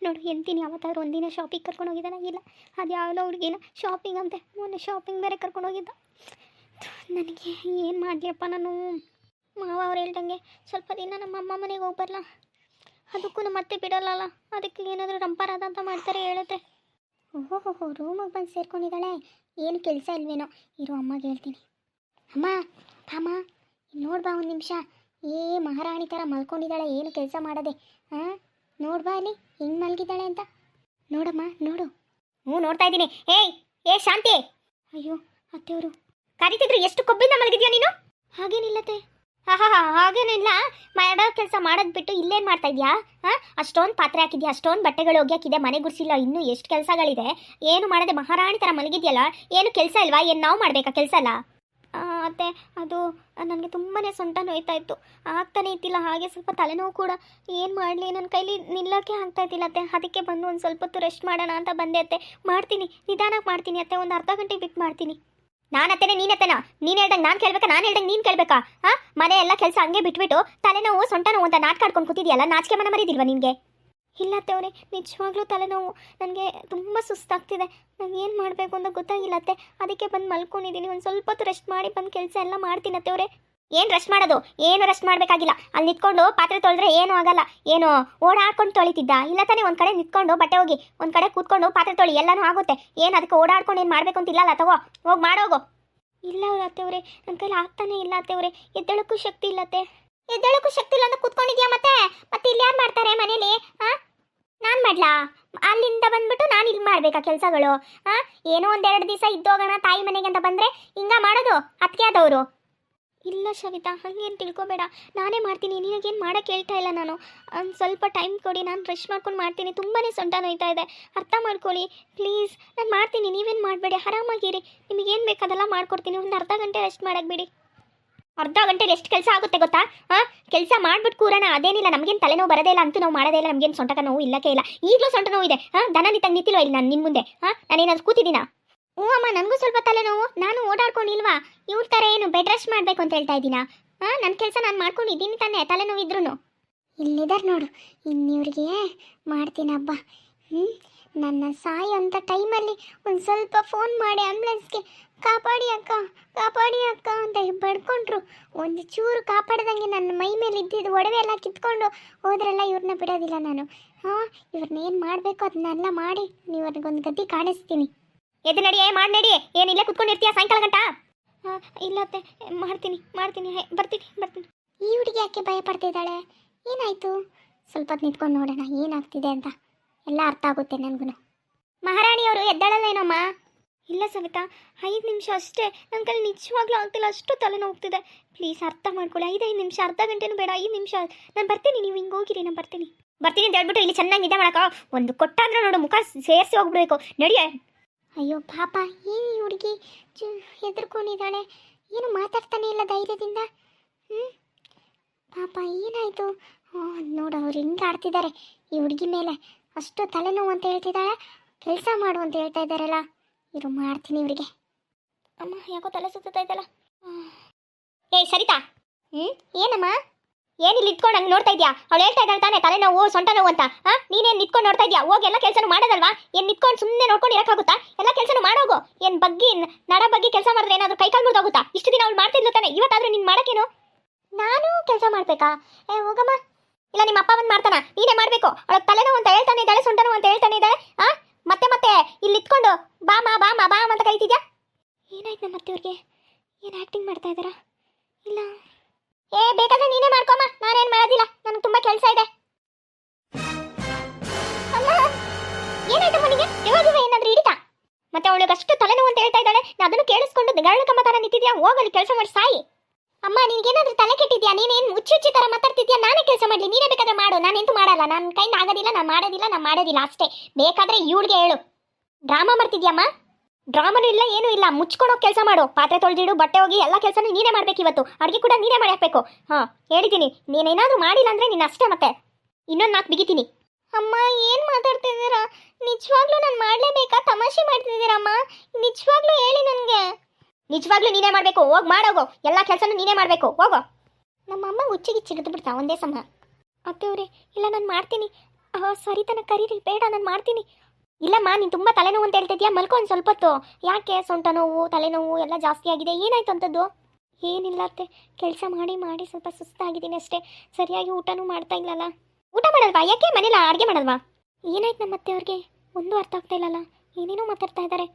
ನೋಡು ಎಂತೀನಿ ಯಾವತ್ತಾದ್ರೂ ಒಂದಿನ ಶಾಪಿಂಗ್ ಕರ್ಕೊಂಡು ಹೋಗಿದ್ದಾನ ಇಲ್ಲ. ಅದು ಯಾವುದೋ ಹುಡುಗಿನ ಶಾಪಿಂಗ್ ಅಂತೆ, ಮೊನ್ನೆ ಶಾಪಿಂಗ್ ಬೇರೆ ಕರ್ಕೊಂಡು ಹೋಗಿದ್ದ. ನನಗೆ ಏನು ಮಾಡಲಿಯಪ್ಪ ನಾನು. ಮಾವ ಅವ್ರು ಹೇಳ್ದಂಗೆ ಸ್ವಲ್ಪ ದಿನ ನಮ್ಮ ಅಮ್ಮ ಮನೆಗೆ ಹೋಗಿ ಬರಲ್ಲ, ಅದಕ್ಕೂ ನಮ್ಮ ಅತ್ತೆ ಬಿಡಲ್ಲಲ್ಲ, ಅದಕ್ಕೆ ಏನಾದರೂ ರಂಪಾರಾದ ಅಂತ ಮಾಡ್ತಾರೆ ಹೇಳುತ್ತೆ. ಓಹೋ ರೂಮಿಗೆ ಬಂದು ಸೇರ್ಕೊಂಡಿದ್ದಾಳೆ, ಏನು ಕೆಲಸ ಇಲ್ವೇನೋ. ಇರು ಅಮ್ಮಗೆ ಹೇಳ್ತೀನಿ. ಅಮ್ಮ ಅಮ್ಮ ನೋಡ್ಬಾ ಒಂದು ನಿಮಿಷ, ಮಹಾರಾಣಿ ಥರ ಮಲ್ಕೊಂಡಿದ್ದಾಳೆ, ಏನು ಕೆಲಸ ಮಾಡದೆ. ಹಾಂ ನೋಡ್ಬಾ ಅಲ್ಲಿ ಹೆಂಗೆ ಮಲಗಿದ್ದಾಳೆ ಅಂತ ನೋಡಮ್ಮ, ನೋಡು. ಹ್ಞೂ ನೋಡ್ತಾ ಇದ್ದೀನಿ. ಏ ಶಾಂತಿ. ಅಯ್ಯೋ ಅತ್ತೆಯವರು ಕರೀತಿದ್ರು, ಎಷ್ಟು ಕೊಬ್ಬಿಂದ ಮಲಗಿದ್ಯಾ ನೀನು? ಹಾಗೇನಿಲ್ಲತ್ತೆ. ಹಾಗೇನಿಲ್ಲ, ಮಾಡೋ ಕೆಲಸ ಮಾಡೋದು ಬಿಟ್ಟು ಇಲ್ಲೇನು ಮಾಡ್ತಾ ಇದೆಯಾ? ಅಷ್ಟೊಂದು ಪಾತ್ರೆ ಹಾಕಿದ್ಯಾ, ಅಷ್ಟೊಂದು ಬಟ್ಟೆಗಳು ಒಗ್ಯಾಕಿದೆ, ಮನೆ ಗುಡಿಸಿಲ್ಲ, ಇನ್ನೂ ಎಷ್ಟು ಕೆಲಸಗಳಿದೆ. ಏನು ಮಾಡದೆ ಮಹಾರಾಣಿ ಥರ ಮಲಗಿದ್ಯಲ್ಲ, ಏನು ಕೆಲಸ ಇಲ್ವಾ? ಏನು ನಾವು ಮಾಡಬೇಕಾ ಕೆಲಸ ಅಲ್ಲ? ಅತ್ತೆ ಅದು ನನಗೆ ತುಂಬಾ ಸೊಂಟ ನೋಯ್ತಾ ಇತ್ತು, ಆಗ್ತಾನೆ ಇತ್ತಿಲ್ಲ. ಹಾಗೆ ಸ್ವಲ್ಪ ತಲೆನೋವು ಕೂಡ. ಏನು ಮಾಡಲಿ, ನನ್ನ ಕೈಲಿ ನಿಲ್ಲೋಕ್ಕೆ ಆಗ್ತಾ ಇದ್ದಿಲ್ಲ ಅತ್ತೆ. ಅದಕ್ಕೆ ಬಂದು ಒಂದು ಸ್ವಲ್ಪ ಹೊತ್ತು ರೆಸ್ಟ್ ಮಾಡೋಣ ಅಂತ ಬಂದೆ ಅತ್ತೆ. ಮಾಡ್ತೀನಿ, ನಿಧಾನಕ್ಕೆ ಮಾಡ್ತೀನಿ ಅತ್ತೆ, ಒಂದು ಅರ್ಧ ಗಂಟೆ ಬಿಟ್ಟು ಮಾಡ್ತೀನಿ. ನಾನು ಅತ್ತೆನೇ ನೀನತ್ತೆನಾ? ನೀನು ಹೇಳ್ದಂಗೆ ನಾನು ಕೇಳಬೇಕಾ, ನಾನು ಹೇಳ್ದಂಗೆ ನೀನು ಕೇಳಬೇಕಾ? ಮನೆ ಎಲ್ಲ ಕೆಲಸ ಹಂಗೆ ಬಿಟ್ಬಿಟ್ಟು ತಲೆನೋವು ಸೊಂಟ ನೋವು ಅಂತ ನಾಟಕ ಆಡ್ಕೊಂಡು ಕೂತಿದ್ಯಲ್ಲ, ನಾಚಿಕೆ ಮನ ಮರಿದಿಲ್ವಾ ನಿನಗೆ? ಇಲ್ಲ ಅತ್ತೆಯವರೇ, ನಿಜವಾಗ್ಲೂ ತಲೆನೋವು, ನನಗೆ ತುಂಬ ಸುಸ್ತಾಗ್ತಿದೆ. ನಾನು ಏನು ಮಾಡಬೇಕು ಅಂತ ಗೊತ್ತಾಗಿಲ್ಲ ಅತ್ತೆ, ಅದಕ್ಕೆ ಬಂದು ಮಲ್ಕೊಂಡಿದ್ದೀನಿ. ಒಂದು ಸ್ವಲ್ಪ ಹೊತ್ತು ರೆಸ್ಟ್ ಮಾಡಿ ಬಂದು ಕೆಲಸ ಎಲ್ಲ ಮಾಡ್ತೀನಿ ಅತ್ತೆಯವರೇ. ಏನು ರೆಸ್ಟ್ ಮಾಡೋದು? ಏನು ರೆಸ್ಟ್ ಮಾಡಬೇಕಾಗಿಲ್ಲ. ಅಲ್ಲಿ ನಿಂತ್ಕೊಂಡು ಪಾತ್ರೆ ತೊಳೆದ್ರೆ ಏನೂ ಆಗಲ್ಲ. ಏನು ಓಡಾಡ್ಕೊಂಡು ತೊಳಿತಿದ್ದ? ಇಲ್ಲ ತಾನೇ, ಒಂದು ಕಡೆ ನಿಂತ್ಕೊಂಡು ಬಟ್ಟೆ ಹೋಗಿ ಒಂದು ಕಡೆ ಕೂತ್ಕೊಂಡು ಪಾತ್ರೆ ತೊಳಿ, ಎಲ್ಲನೂ ಆಗುತ್ತೆ. ಏನು ಅದಕ್ಕೆ ಓಡಾಡ್ಕೊಂಡು ಏನು ಮಾಡಬೇಕು ಅಂತ ಇಲ್ಲಲ್ಲ, ತಗೋ ಹೋಗಿ ಮಾಡೋಗು. ಇಲ್ಲ ಅವ್ರು ಅತ್ತೆಯವರೇ, ನನ್ನ ಕೈಲಿ ಆಗ್ತಾನೆ ಇಲ್ಲ ಅತ್ತೆಯವರೇ, ಎದ್ದೇಳಕ್ಕೂ ಶಕ್ತಿ ಇಲ್ಲತ್ತೆ. ಎದ್ದೇಳಕ್ಕೂ ಶಕ್ತಿ ಇಲ್ಲ ಅಂತ ಕೂತ್ಕೊಂಡಿದ್ಯಾ ಮತ್ತೆ ಇಲ್ಲಿ ಯಾರು ಮಾಡ್ತಾರೆ ಮನೇಲಿ? ನಾನು ಮಾಡ್ಲಾ? ಅಲ್ಲಿಂದ ಬಂದ್ಬಿಟ್ಟು ನಾನು ಇಲ್ಲಿ ಮಾಡಬೇಕಾ ಕೆಲಸಗಳು? ಏನೋ ಒಂದೆರಡು ದಿವಸ ಇದ್ದೋಗೋಣ ತಾಯಿ ಮನೆಗೆ ಅಂತ ಬಂದರೆ ಹಿಂಗ ಮಾಡೋದು ಅತ್ತಿಗೆ ಆದವರು? ಇಲ್ಲ ಶವಿತಾ, ಹಾಗೇನು ತಿಳ್ಕೊಬೇಡ, ನಾನೇ ಮಾಡ್ತೀನಿ. ನಿನಗೇನು ಮಾಡೋಕ್ಕೆ ಹೇಳ್ತಾ ಇಲ್ಲ ನಾನು. ಒಂದು ಸ್ವಲ್ಪ ಟೈಮ್ ಕೊಡಿ, ನಾನು ರೆಸ್ಟ್ ಮಾಡ್ಕೊಂಡು ಮಾಡ್ತೀನಿ. ತುಂಬಾ ಸೊಂಟ ನೋಯ್ತಾ ಇದೆ, ಅರ್ಥ ಮಾಡ್ಕೊಳ್ಳಿ ಪ್ಲೀಸ್. ನಾನು ಮಾಡ್ತೀನಿ, ನೀವೇನು ಮಾಡಬೇಡಿ, ಆರಾಮಾಗಿರಿ. ನಿಮಗೇನು ಬೇಕಾದೆಲ್ಲ ಮಾಡ್ಕೊಡ್ತೀನಿ. ಒಂದು ಅರ್ಧ ಗಂಟೆ ರೆಸ್ಟ್ ಮಾಡೋಕ್ಕೆ ಬಿಡಿ. ಅರ್ಧ ಗಂಟೆಲಿ ಎಷ್ಟು ಕೆಲಸ ಆಗುತ್ತೆ ಗೊತ್ತಾ? ಕೆಲಸ ಮಾಡ್ಬಿಟ್ಟು ಕೂರೋಣ, ಅದೇನಿಲ್ಲ. ನಮಗೇನು ತಲೆನೋವು ಬರೋದೇ ಇಲ್ಲ, ಅಂತೂ ನಾವು ಮಾಡೋದೇ ಇಲ್ಲ. ನಮಗೇನು ಸೊಂಟಕ ನೋವು ಇಲ್ಲಕ್ಕೆ ಇಲ್ಲ. ಈಗಲೂ ಸೊಂಟ ನೋವು ಇದೆ. ದನ ನಿಂತಂಗೆ ನಿಂತಿಲ್ವ ಇಲ್ಲಿ ನಾನು ನಿನ್ನ ಮುಂದೆ? ನಾನೇನಾದ್ರು ಕೂತಿದ್ದೀನಾ? ಹ್ಞೂ ಅಮ್ಮ, ನನಗೂ ಸ್ವಲ್ಪ ತಲೆನೋವು. ನಾನು ಓಡಾಡ್ಕೊಂಡಿಲ್ವಾ? ಇವ್ರ ಥರ ಏನು ಬೆಡ್ ರೆಸ್ಟ್ ಮಾಡಬೇಕು ಅಂತ ಹೇಳ್ತಾ ಇದ್ದೀನಾ? ನನ್ನ ಕೆಲಸ ನಾನು ಮಾಡ್ಕೊಂಡಿದ್ದೀನಿ ತಾನೇ, ತಲೆನೋವು ಇದ್ರೂ. ಇಲ್ಲಿದ್ದಾರೆ ನೋಡು, ಇನ್ನಿವ್ರಿಗೆ ಮಾಡ್ತೀನಿ ಹಬ್ಬ. ನನ್ನ ಸಾಯೋಂಥ ಟೈಮಲ್ಲಿ ಒಂದು ಸ್ವಲ್ಪ ಫೋನ್ ಮಾಡಿ ಆ್ಯಂಬುಲೆನ್ಸ್ಗೆ ಕಾಪಾಡಿ ಅಕ್ಕ ಅಂತ ಬಡ್ಕೊಂಡ್ರು. ಒಂದು ಚೂರು ಕಾಪಾಡ್ದಂಗೆ ನನ್ನ ಮೈ ಮೇಲೆ ಇದ್ದಿದ್ದು ಒಡವೆ ಎಲ್ಲ ಕಿತ್ಕೊಂಡು ಹೋದ್ರೆಲ್ಲ ಇವ್ರನ್ನ ಬಿಡೋದಿಲ್ಲ ನಾನು. ಇವ್ರನ್ನ ಏನು ಮಾಡಬೇಕು ಅದನ್ನೆಲ್ಲ ಮಾಡಿ ಇವ್ರಿಗೊಂದು ಗತಿ ಕಾಣಿಸ್ತೀನಿ. ಎದ್ದು ನಡಿ, ಮಾಡಿ ನಡಿ. ಏನಿಲ್ಲ ಕುತ್ಕೊಂಡಿರ್ತೀಯ ಸಾಯಂಕಾಲ ಗಂಟ? ಇಲ್ಲತ್ತೆ, ಮಾಡ್ತೀನಿ ಬರ್ತೀನಿ. ಈ ಹುಡುಗಿ ಯಾಕೆ ಭಯ ಪಡ್ತಿದ್ದಾಳೆ? ಏನಾಯಿತು? ಸ್ವಲ್ಪ ಹೊತ್ತು ನಿಂತ್ಕೊಂಡು ನೋಡೋಣ ಏನಾಗ್ತಿದೆ ಅಂತ, ಎಲ್ಲ ಅರ್ಥ ಆಗುತ್ತೆ ನನಗೂ. ಮಹಾರಾಣಿಯವರು ಎದ್ದಾಳಲ್ಲೇನಮ್ಮ? ಇಲ್ಲ ಸವಿತಾ, 5 ನಿಮಿಷ ಅಷ್ಟೇ. ನನ್ನ ಕೈಲಿ ನಿಜವಾಗ್ಲೂ ಆಗ್ತಿಲ್ಲ, ಅಷ್ಟು ತಲೆನೋಗ್ತಿದೆ. ಪ್ಲೀಸ್ ಅರ್ಥ ಮಾಡ್ಕೊಳ್ಳಿ. 5 ನಿಮಿಷ, ಅರ್ಧ ಗಂಟೆನೂ ಬೇಡ, 5 ನಿಮಿಷ. ನಾನು ಬರ್ತೀನಿ, ನೀವು ಹಿಂಗೆ ಹೋಗಿರಿ, ನಾನು ಬರ್ತೀನಿ ಅಂತ ಹೇಳ್ಬಿಟ್ಟು ಇಲ್ಲಿ ಚೆನ್ನಾಗಿ ನಿದ್ದೆ ಮಾಡಕ್ಕ ಒಂದು ಕೊಟ್ಟಾಂದ್ರೆ ನೋಡು, ಮುಖ ಸೇರಿಸಿ ಹೋಗ್ಬಿಡ್ಬೇಕು. ನಡಿಯೇ. ಅಯ್ಯೋ ಪಾಪ, ಏನು ಹುಡುಗಿ ಹೆದರ್ಕೊಂಡಿದ್ದಾಳೆ, ಏನು ಮಾತಾಡ್ತಾನೆ ಇಲ್ಲ ಧೈರ್ಯದಿಂದ. ಪಾಪ ಏನಾಯಿತು? ನೋಡು ಅವ್ರು ಹಿಂಗೆ ಆಡ್ತಿದ್ದಾರೆ ಈ ಹುಡುಗಿ ಮೇಲೆ. ಅಷ್ಟು ತಲೆನೋವು ಅಂತ ಹೇಳ್ತಿದ್ದಾಳೆ, ಕೆಲಸ ಮಾಡು ಅಂತ ಹೇಳ್ತಾ ಇದ್ದಾರಲ್ಲ. ಇರು ಮಾಡ್ತೀನಿ ಇವರಿಗೆ. ಅಮ್ಮ ಯಾಕೋ ತಲೆ ಸುತ್ತಾ ಇದ್ದಲ್ಲ. ಸರಿತಾ? ಏನಮ್ಮ? ಏನಿಲ್ಲ ಇಟ್ಕೊಂಡು ಹಂಗೆ ನೋಡ್ತಾ ಇದೆಯಾ? ಅವಳು ಹೇಳ್ತಾ ಇದ್ದಾಳೆ ತಾನೇ ತಲೆನೋವು ಸೊಂಟ ನೋವು ಅಂತ. ನೀನೇನು ನಿಂತ್ಕೊಂಡು ನೋಡ್ತಾ ಇದೆಯಾ? ಹೋಗಿ ಎಲ್ಲ ಕೆಲಸನೂ ಮಾಡೋದಲ್ವಾ? ಏನು ನಿಂತ್ಕೊಂಡು ಸುಮ್ಮನೆ ನೋಡ್ಕೊಂಡು ಇರೋಕ್ಕಾಗುತ್ತಾ? ಎಲ್ಲ ಕೆಲಸನೂ ಮಾಡೋಗು. ಏನು ನಡ ಬಗ್ಗೆ ಕೆಲಸ ಮಾಡಿದ್ರೆ ಏನಾದರೂ ಕೈಕಾಲು ಮುರಿದೋಗುತ್ತಾ? ಇಷ್ಟು ದಿನ ಅವಳು ಮಾಡ್ತಿದ್ಲು ತಾನೆ, ಇವತ್ತಾದರೂ ನೀನು ಮಾಡೋಕ್ಕೇನು? ನಾನು ಕೆಲಸ ಮಾಡಬೇಕಾ? ಹೋಗಮ್ಮ. ಇಲ್ಲ ನಿಮ್ಮ ಅಪ್ಪ ಬಂದು ಮಾಡ್ತಾನ, ನೀನೇ ಮಾಡಬೇಕು. ಅವಳಿಗೆ ತಲೆನೋವು ಅಂತ ಹೇಳ್ತಾನೆ ಇದ್ದಾಳೆ, ಸೊಂಟ ನೋವು ಅಂತ ಹೇಳ್ತಾನೆ ಇದ್ದಾಳೆ. ಮತ್ತೆ ಇಲ್ಲಿ ಇಟ್ಕೊಂಡು ಬಾಮ ಅಂತ ಕರೀತಿದ್ಯಾ? ಏನಾಯ್ತು ನಮ್ಮ ಅತ್ತೆಯವ್ರಿಗೆ? ಏನು ಆ್ಯಕ್ಟಿಂಗ್ ಮಾಡ್ತಾ ಇದ್ದಾರಾ? ಇಲ್ಲ ಬೇಕಾದ್ರೆ ನೀನೇ ಮಾಡ್ಕೊಮ್ಮ, ನಾನೇನು ಮಾಡೋದಿಲ್ಲ, ನನಗೆ ತುಂಬ ಕೆಲಸ ಇದೆ. ಅಮ್ಮ ಏನಾಯ್ತಮ್ಮ ನಿಮಗೆ? ಯಾವಾಗ ಏನಾದರೂ ಹಿಡಿತಾ? ಮತ್ತೆ ಅವಳಿಗೆ ಅಷ್ಟು ತಲೆನೋವು ಅಂತ ಹೇಳ್ತಾ ಇದ್ದಾಳೆ, ನಾನು ಅದನ್ನು ಕೇಳಿಸ್ಕೊಂಡು ಗರಳು ಕಂಬ ಥರ ನಿಂತಿದ್ಯಾ? ಹೋಗಲಿ ಕೆಲಸ ಮಾಡಿ ಸಾಯಿ. ಅಮ್ಮ ನಿನಗೇನಾದ್ರೂ ತಲೆ ಕೆಟ್ಟಿದ್ಯಾ? ನೀನೇನು ಹುಚ್ಚಿ ಥರ ಮಾತಾಡ್ತಿದ್ಯಾ? ನಾನೇ ಕೆಲಸ ಮಾಡಲಿ, ನೀನೇ ಬೇಕಾದ್ರೆ ಮಾಡು, ನಾನೆಂತೂ ಮಾಡಲ್ಲ. ನನ್ನ ಕೈಯಿಂದ ಆಗೋದಿಲ್ಲ, ನಾನು ಮಾಡೋದಿಲ್ಲ ಅಷ್ಟೇ. ಬೇಕಾದ್ರೆ ಇವಳಿಗೆ ಹೇಳು. ಡ್ರಾಮಾ ಮಾಡ್ತಿದ್ಯಮ್ಮ? ಡ್ರಾಮನೂ ಇಲ್ಲ ಏನೂ ಇಲ್ಲ, ಮುಚ್ಕೊಳೋ ಕೆಲಸ ಮಾಡು. ಪಾತ್ರೆ ತೊಳೆದಿಡು, ಬಟ್ಟೆ ಹೋಗಿ ಎಲ್ಲ ಕೆಲಸನೂ ನೀನೇ ಮಾಡ್ಬೇಕು. ಇವತ್ತು ಅಡುಗೆ ಕೂಡ ನೀನೇ ಮಾಡಿ ಹಾಕಬೇಕು. ಹೇಳಿದ್ದೀನಿ, ನೀನೇನಾದರೂ ಮಾಡಿಲ್ಲ ಅಂದರೆ ನೀನು ಅಷ್ಟೇ. ಮತ್ತೆ ಇನ್ನೊಂದು 4 ಬಿಗಿತೀನಿ. ಅಮ್ಮ ಏನು ಮಾತಾಡ್ತಿದ್ದೀರಾ? ನಿಜವಾಗ್ಲೂ ನಾನು ಮಾಡಲೇಬೇಕಾ? ತಮಾಷೆ ಮಾಡ್ತಿದ್ದೀರಮ್ಮ? ನಿಜವಾಗ್ಲೂ ಹೇಳಿ ನನಗೆ. ನಿಜವಾಗ್ಲೂ ನೀನೇ ಮಾಡಬೇಕು, ಹೋಗಿ ಮಾಡೋಗು. ಎಲ್ಲ ಕೆಲಸನೂ ನೀನೇ ಮಾಡಬೇಕು, ಹೋಗೋ. ನಮ್ಮ ಅಮ್ಮ ಹುಚ್ಚಿಗಿಚ್ಚಿಡಿದು ಬಿಡ್ತಾ ಒಂದೇ ಸಮ. ಅತ್ತೆಯವ್ರೆ ಇಲ್ಲ ನಾನು ಮಾಡ್ತೀನಿ, ಸರಿ ತನಕ ಕರೀರಿ, ಬೇಡ ನಾನು ಮಾಡ್ತೀನಿ. ಇಲ್ಲಮ್ಮ, ನೀನು ತುಂಬ ತಲೆನೋವು ಅಂತ ಹೇಳ್ತಿದ್ಯಾ, ಮಲ್ಕೊ ಒಂದು ಸ್ವಲ್ಪ ಹೊತ್ತು. ಯಾಕೆ ಸೊಂಟ ನೋವು ತಲೆನೋವು ಎಲ್ಲ ಜಾಸ್ತಿ ಆಗಿದೆ, ಏನಾಯ್ತು ಅಂಥದ್ದು? ಏನಿಲ್ಲ ಅತ್ತೆ, ಕೆಲಸ ಮಾಡಿ ಮಾಡಿ ಸ್ವಲ್ಪ ಸುಸ್ತಾಗಿದ್ದೀನಿ ಅಷ್ಟೇ. ಸರಿಯಾಗಿ ಊಟನೂ ಮಾಡ್ತಾ ಇಲ್ಲಲ್ಲ. ಊಟ ಮಾಡಲ್ವಾ? ಯಾಕೆ ಮನೇಲಿ ಅಡುಗೆ ಮಾಡಲ್ವಾ? ಏನಾಯ್ತು ನಮ್ಮ ಅತ್ತೆ ಅವ್ರಿಗೆ? ಒಂದೂ ಅರ್ಥ ಆಗ್ತಾ ಇಲ್ಲಲ್ಲ, ಏನೇನೋ ಮಾತಾಡ್ತಾ ಇದ್ದಾರೆ.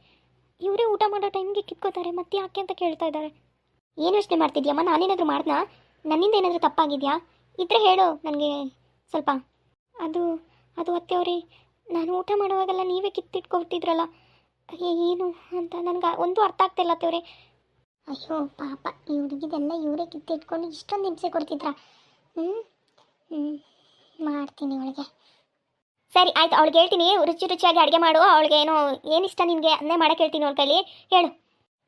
ಇವರೇ ಊಟ ಮಾಡೋ ಟೈಮ್ಗೆ ಕಿತ್ಕೋತಾರೆ, ಮತ್ತೆ ಯಾಕೆ ಅಂತ ಕೇಳ್ತಾ ಇದ್ದಾರೆ. ಏನು ಯೋಚನೆ ಮಾಡ್ತಿದ್ಯಮ್ಮ? ನಾನೇನಾದರೂ ಮಾಡ್ದಾ? ನನ್ನಿಂದ ಏನಾದರೂ ತಪ್ಪಾಗಿದೆಯಾ? ಇದ್ರೆ ಹೇಳು ನನಗೆ ಸ್ವಲ್ಪ. ಅದು ಅದು ಅತ್ತೆಯವರೇ, ನಾನು ಊಟ ಮಾಡುವಾಗೆಲ್ಲ ನೀವೇ ಕಿತ್ತಿಟ್ಕೊಬಿಟ್ಟಿದ್ರಲ್ಲ, ಏನು ಅಂತ ನನಗೆ ಒಂದೂ ಅರ್ಥ ಆಗ್ತಾಯಿಲ್ಲ ಅತ್ತೆಯವರೇ. ಅಯ್ಯೋ ಪಾಪ, ಈ ಹುಡುಗಿದೆಲ್ಲ ಇವರೇ ಕಿತ್ತಿಟ್ಕೊಂಡು ಇಷ್ಟೊಂದು ಹಿಂಸೆ ಕೊಡ್ತಿದ್ರಾ? ಮಾಡ್ತೀನಿ ಅವಳಿಗೆ. ಸರಿ ಆಯ್ತು, ಅವಳಿಗೆ ಹೇಳ್ತೀನಿ ರುಚಿ ರುಚಿಯಾಗಿ ಅಡುಗೆ ಮಾಡು. ಅವಳಿಗೆ ಏನು ಇಷ್ಟ ನಿನಗೆ ಅನ್ನೇ ಮಾಡಕ್ಕೆ ಹೇಳ್ತೀನಿ ಅವಳ ಕೈಲಿ, ಹೇಳು.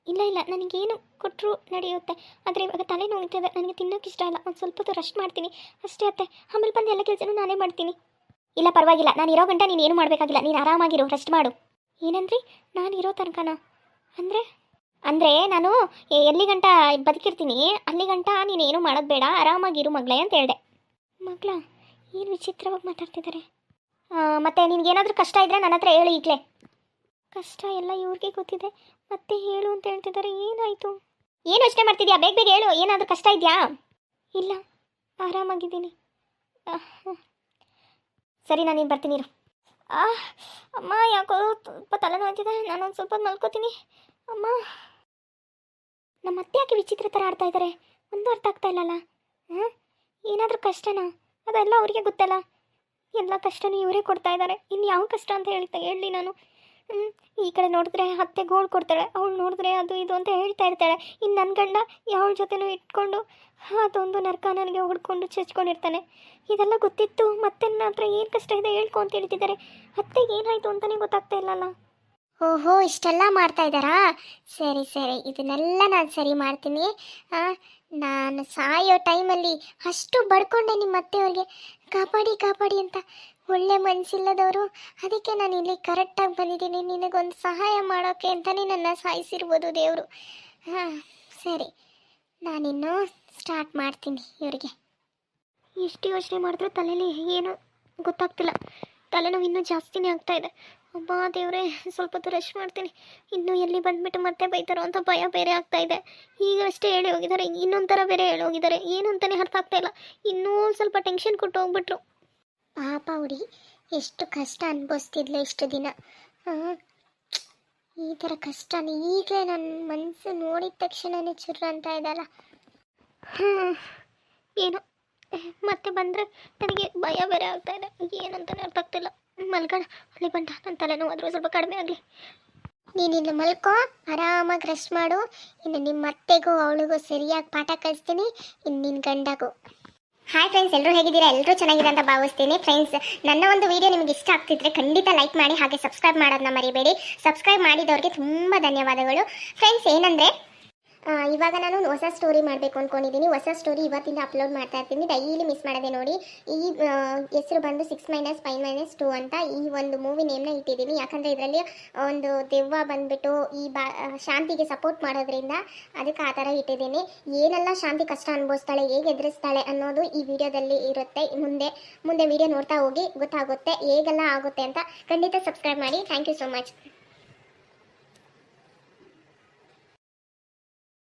ಇಲ್ಲ ಇಲ್ಲ, ನನಗೇನು ಕೊಟ್ಟರು ನಡೆಯುತ್ತೆ, ಆದರೆ ಇವಾಗ ತಲೆ ನೋಯ್ತಿದೆ, ನನಗೆ ತಿನ್ನೋಕೆ ಇಷ್ಟ ಇಲ್ಲ. ಒಂದು ಸ್ವಲ್ಪ ಹೊತ್ತು ರೆಸ್ಟ್ ಮಾಡ್ತೀನಿ ಅಷ್ಟೇ ಅತ್ತೆ, ಆಮೇಲೆ ಬಂದು ಎಲ್ಲ ಕೆಲಸನೂ ನಾನೇ ಮಾಡ್ತೀನಿ. ಇಲ್ಲ ಪರವಾಗಿಲ್ಲ, ನಾನು ಇರೋ ಗಂಟ ನೀನು ಏನು ಮಾಡಬೇಕಾಗಿಲ್ಲ, ನೀನು ಆರಾಮಾಗಿರು, ರೆಸ್ಟ್ ಮಾಡು. ಏನಂದ್ರಿ? ನಾನು ಇರೋ ತನಕನಾ? ಅಂದರೆ ನಾನು ಎಲ್ಲಿ ಗಂಟ ಬದುಕಿರ್ತೀನಿ ಅಲ್ಲಿ ಗಂಟ ನೀನೇನು ಮಾಡೋದು ಬೇಡ, ಆರಾಮಾಗಿರು ಮಗಳೇ ಅಂತ ಹೇಳಿದೆ. ಮಗಳ? ಏನು ವಿಚಿತ್ರವಾಗಿ ಮಾತಾಡ್ತಿದ್ದಾರೆ. ಮತ್ತು ನಿನಗೇನಾದರೂ ಕಷ್ಟ ಇದ್ದರೆ ನನ್ನ ಹತ್ರ ಹೇಳು ಈಗಲೇ. ಕಷ್ಟ ಎಲ್ಲ ಇವ್ರಿಗೆ ಗೊತ್ತಿದೆ, ಮತ್ತೆ ಹೇಳು ಅಂತ ಹೇಳ್ತಿದ್ದಾರೆ. ಏನಾಯಿತು? ಏನು ಯೋಚನೆ ಮಾಡ್ತಿದ್ಯಾ? ಬೇಗ ಬೇಗ ಹೇಳು, ಏನಾದರೂ ಕಷ್ಟ ಇದೆಯಾ? ಇಲ್ಲ, ಆರಾಮಾಗಿದ್ದೀನಿ. ಸರಿ, ನಾನು ನೀನು ಬರ್ತೀನಿ ಇರು. ಅಮ್ಮ, ಯಾಕೋ ಸ್ವಲ್ಪ ತಲೆನೋಯ್ತಿದೆ, ನಾನೊಂದು ಸ್ವಲ್ಪ ಮಲ್ಕೋತೀನಿ. ಅಮ್ಮ, ನಮ್ಮ ಅತ್ತೆ ಯಾಕೆ ವಿಚಿತ್ರ ಥರ ಆಡ್ತಾ ಇದ್ದಾರೆ? ಒಂದು ಅರ್ಥ ಆಗ್ತಾ ಇಲ್ಲಲ್ಲ. ಏನಾದರೂ ಕಷ್ಟನಾ? ಅದೆಲ್ಲ ಅವರಿಗೆ ಗೊತ್ತಲ್ಲ, ಎಲ್ಲ ಕಷ್ಟನೂ ಇವರೇ ಕೊಡ್ತಾ ಇದ್ದಾರೆ. ಇನ್ನು ಯಾವ ಕಷ್ಟ ಅಂತ ಹೇಳಿ ನಾನು. ಈ ಕಡೆ ನೋಡಿದ್ರೆ ಅತ್ತೆ ಗೋಳು ಕೊಡ್ತಾಳೆ, ಅವಳು ನೋಡಿದ್ರೆ ಅದು ಇದು ಅಂತ ಹೇಳ್ತಾ ಇರ್ತಾಳೆ. ಇನ್ನು ನನ್ನ ಗಂಡ ಯಾವಳ ಜೊತೆನೂ ಇಟ್ಕೊಂಡು ಅದೊಂದು ನರ್ಕ ನನಗೆ ಹೊಡ್ಕೊಂಡು ಚಚ್ಕೊಂಡಿರ್ತಾನೆ. ಇದೆಲ್ಲ ಗೊತ್ತಿತ್ತು ಮತ್ತೆ ನನ್ನ ಹತ್ರ ಏನು ಕಷ್ಟ ಇದೆ ಹೇಳ್ಕೊ ಅಂತ ಹೇಳ್ತಿದ್ದಾರೆ. ಅತ್ತೆಗೆ ಏನಾಯಿತು ಅಂತಲೇ ಗೊತ್ತಾಗ್ತಾ ಇಲ್ಲಲ್ಲ. ಓಹೋ, ಇಷ್ಟೆಲ್ಲ ಮಾಡ್ತಾ ಇದ್ದಾರಾ? ಸರಿ ಸರಿ, ಇದನ್ನೆಲ್ಲ ನಾನು ಸರಿ ಮಾಡ್ತೀನಿ. ನಾನು ಸಾಯೋ ಟೈಮಲ್ಲಿ ಅಷ್ಟು ಬಡ್ಕೊಂಡೆ ನಿಮ್ಮ ಅತ್ತೆಯವ್ರಿಗೆ, ಕಾಪಾಡಿ ಕಾಪಾಡಿ ಅಂತ. ಒಳ್ಳೆ ಮನಸ್ಸಿಲ್ಲದವರು, ಅದಕ್ಕೆ ನಾನು ಇಲ್ಲಿ ಕರೆಕ್ಟಾಗಿ ಬಂದಿದ್ದೀನಿ, ನಿನಗೊಂದು ಸಹಾಯ ಮಾಡೋಕ್ಕೆ ಅಂತಲೇ ನನ್ನ ಸಾಯಿಸಿರ್ಬೋದು ದೇವರು. ಸರಿ, ನಾನಿನ್ನೂ ಸ್ಟಾರ್ಟ್ ಮಾಡ್ತೀನಿ ಇವರಿಗೆ. ಎಷ್ಟು ಯೋಚನೆ ಮಾಡಿದ್ರೂ ತಲೆಯಲ್ಲಿ ಏನು ಗೊತ್ತಾಗ್ತಿಲ್ಲ, ತಲೆನೋವು ಇನ್ನೂ ಜಾಸ್ತಿನೇ ಆಗ್ತಾಯಿದೆ. ಅಬ್ಬಾ ದೇವರೇ, ಸ್ವಲ್ಪ ಹೊತ್ತು ರೆಸ್ಟ್ ಮಾಡ್ತೀನಿ. ಇನ್ನೂ ಎಲ್ಲಿ ಬಂದುಬಿಟ್ಟು ಮತ್ತೆ ಬೈತಾರೋ ಅಂತ ಭಯ ಬೇರೆ ಆಗ್ತಾಯಿದೆ. ಈಗ ಅಷ್ಟೇ ಹೇಳಿ ಹೋಗಿದ್ದಾರೆ, ಇನ್ನೊಂಥರ ಬೇರೆ ಹೇಳಿ ಹೋಗಿದ್ದಾರೆ, ಏನು ಅಂತಲೇ ಅರ್ಥ ಆಗ್ತಾಯಿಲ್ಲ. ಇನ್ನೂ ಸ್ವಲ್ಪ ಟೆನ್ಷನ್ ಕೊಟ್ಟು ಹೋಗ್ಬಿಟ್ರು. ಪಾಪ ಹುಡುಗಿ ಎಷ್ಟು ಕಷ್ಟ ಅನುಭವಿಸ್ತಿದ್ಲು ಇಷ್ಟು ದಿನ. ಈ ಥರ ಕಷ್ಟನ ಈಗಲೇ ನನ್ನ ಮನಸ್ಸು ನೋಡಿದ ತಕ್ಷಣವೇ ಚುರ್ರ ಅಂತ ಇದ್ದಲ್ಲ. ಏನು ಮತ್ತೆ ಬಂದರೆ ನನಗೆ ಭಯ ಬೇರೆ ಆಗ್ತಾಯಿದೆ, ಏನಂತಲೇ ಅರ್ಥ ಆಗ್ತಿಲ್ಲ. ಮಲ್ಗೋಣ, ಅಲ್ಲಿ ಬಂಟ ನನ್ನ ತಲೆನೋವು ಆದರೂ ಸ್ವಲ್ಪ ಕಡಿಮೆ ಆಗಲಿ. ನೀನಿನ್ನು ಮಲ್ಕೋ, ಆರಾಮಾಗಿ ರೆಸ್ಟ್ ಮಾಡು. ಇನ್ನು ನಿಮ್ಮ ಅತ್ತೆಗೂ ಅವಳಿಗೂ ಸರಿಯಾಗಿ ಪಾಠ ಕಲಿಸ್ತೀನಿ, ಇನ್ನು ನಿನ್ನ ಗಂಡಗೂ. ಹಾಯ್ ಫ್ರೆಂಡ್ಸ್, ಎಲ್ಲರೂ ಹೇಗಿದ್ದೀರಾ? ಎಲ್ಲರೂ ಚೆನ್ನಾಗಿದೆ ಅಂತ ಭಾವಿಸ್ತೀನಿ. ಫ್ರೆಂಡ್ಸ್, ನನ್ನ ಒಂದು ವಿಡಿಯೋ ನಿಮಗೆ ಇಷ್ಟ ಆಗ್ತಿದ್ರೆ ಖಂಡಿತ ಲೈಕ್ ಮಾಡಿ, ಹಾಗೆ ಸಬ್ಸ್ಕ್ರೈಬ್ ಮಾಡೋದನ್ನ ಮರಿಬೇಡಿ. ಸಬ್ಸ್ಕ್ರೈಬ್ ಮಾಡಿದವ್ರಿಗೆ ತುಂಬ ಧನ್ಯವಾದಗಳು. ಫ್ರೆಂಡ್ಸ್, ಏನಂದರೆ ಇವಾಗ ನಾನು ಹೊಸ ಸ್ಟೋರಿ ಮಾಡಬೇಕು ಅಂದ್ಕೊಂಡಿದ್ದೀನಿ. ಹೊಸ ಸ್ಟೋರಿ ಇವತ್ತಿಂದ ಅಪ್ಲೋಡ್ ಮಾಡ್ತಾ ಇರ್ತೀನಿ, ಡೈಲಿ ಮಿಸ್ ಮಾಡೋದೆ ನೋಡಿ. ಈ ಹೆಸರು ಬಂದು 6 - 5 - 2 ಅಂತ ಈ ಒಂದು ಮೂವಿ ನೇಮ್ನ ಇಟ್ಟಿದ್ದೀನಿ. ಯಾಕಂದರೆ ಇದರಲ್ಲಿ ಒಂದು ದೆವ್ವ ಬಂದುಬಿಟ್ಟು ಶಾಂತಿಗೆ ಸಪೋರ್ಟ್ ಮಾಡೋದ್ರಿಂದ ಅದಕ್ಕೆ ಆ ಥರ ಇಟ್ಟಿದ್ದೀನಿ. ಏನೆಲ್ಲ ಶಾಂತಿ ಕಷ್ಟ ಅನುಭವಿಸ್ತಾಳೆ, ಹೇಗೆ ಎದುರಿಸ್ತಾಳೆ ಅನ್ನೋದು ಈ ವಿಡಿಯೋದಲ್ಲಿ ಇರುತ್ತೆ. ಮುಂದೆ ವಿಡಿಯೋ ನೋಡ್ತಾ ಹೋಗಿ ಗೊತ್ತಾಗುತ್ತೆ ಹೇಗೆಲ್ಲ ಆಗುತ್ತೆ ಅಂತ. ಖಂಡಿತ ಸಬ್ಸ್ಕ್ರೈಬ್ ಮಾಡಿ. Thank you so much.